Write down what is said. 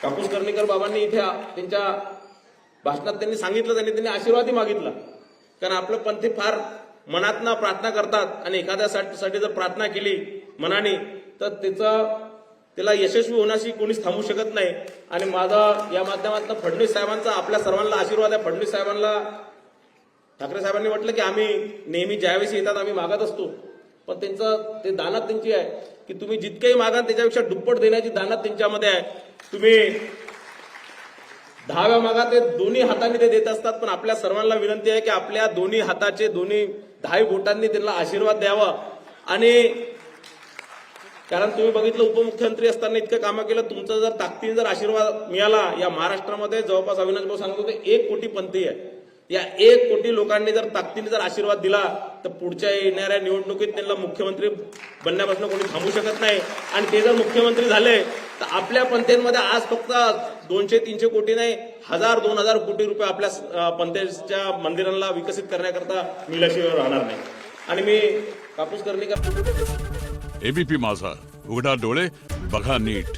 कापूस कर्णिकर बाबांनी इथे त्यांच्या भाषणात त्यांनी सांगितलं, त्यांनी आशीर्वादही मागितला. कारण आपलं पंथी फार मनातनं प्रार्थना करतात आणि एखाद्यासाठी जर प्रार्थना केली मनाने तर त्याला यशस्वी होण्याशी कोणीच थांबू शकत नाही. आणि माझा या माध्यमातून फडणवीस साहेबांचा आपल्या सर्वांना आशीर्वाद आहे. फडणवीस साहेबांना ठाकरे साहेबांनी म्हटलं की आम्ही नेहमी ज्यावेळेस येतात आम्ही मागत असतो, पण त्यांचं ते दानत त्यांची आहे की तुम्ही जितकेही मागा त्याच्यापेक्षा दुप्पट देण्याची दानत त्यांच्यामध्ये आहे. तुम्ही 10व्या मागा ते दोन्ही हातांनी ते देत असतात, पण आपल्या सर्वांना विनंती आहे की आपल्या दोन्ही हाताचे दोन्ही 10 बोटांनी त्यांना आशीर्वाद द्यावा. आणि कारण तुम्ही बघितलं उपमुख्यमंत्री असताना इतकं कामं केलं, तुमचा जर ताकदीने जर आशीर्वाद मिळाला या महाराष्ट्रामध्ये जवळपास अविनाश भाऊ सांगत होते 1 कोटी पंथी आहे. या 1 कोटी लोकांनी जर ताकदीने जर आशीर्वाद दिला तर पुढच्या येणाऱ्या निवडणुकीत त्यांना मुख्यमंत्री बनण्यापासून कोणी थांबू शकत नाही. आणि ते जर मुख्यमंत्री झाले तर आपल्या पंथांमध्ये आज फक्त 200-300 कोटी नाही 1000-2000 कोटी रुपये आपल्या पंथाच्या मंदिरांना विकसित करण्याकरता मिळाल्याशिवाय राहणार नाही. आणि मी कापूस कर्णिकर एबीपी माझा, उघडा डोळे बघा नीट.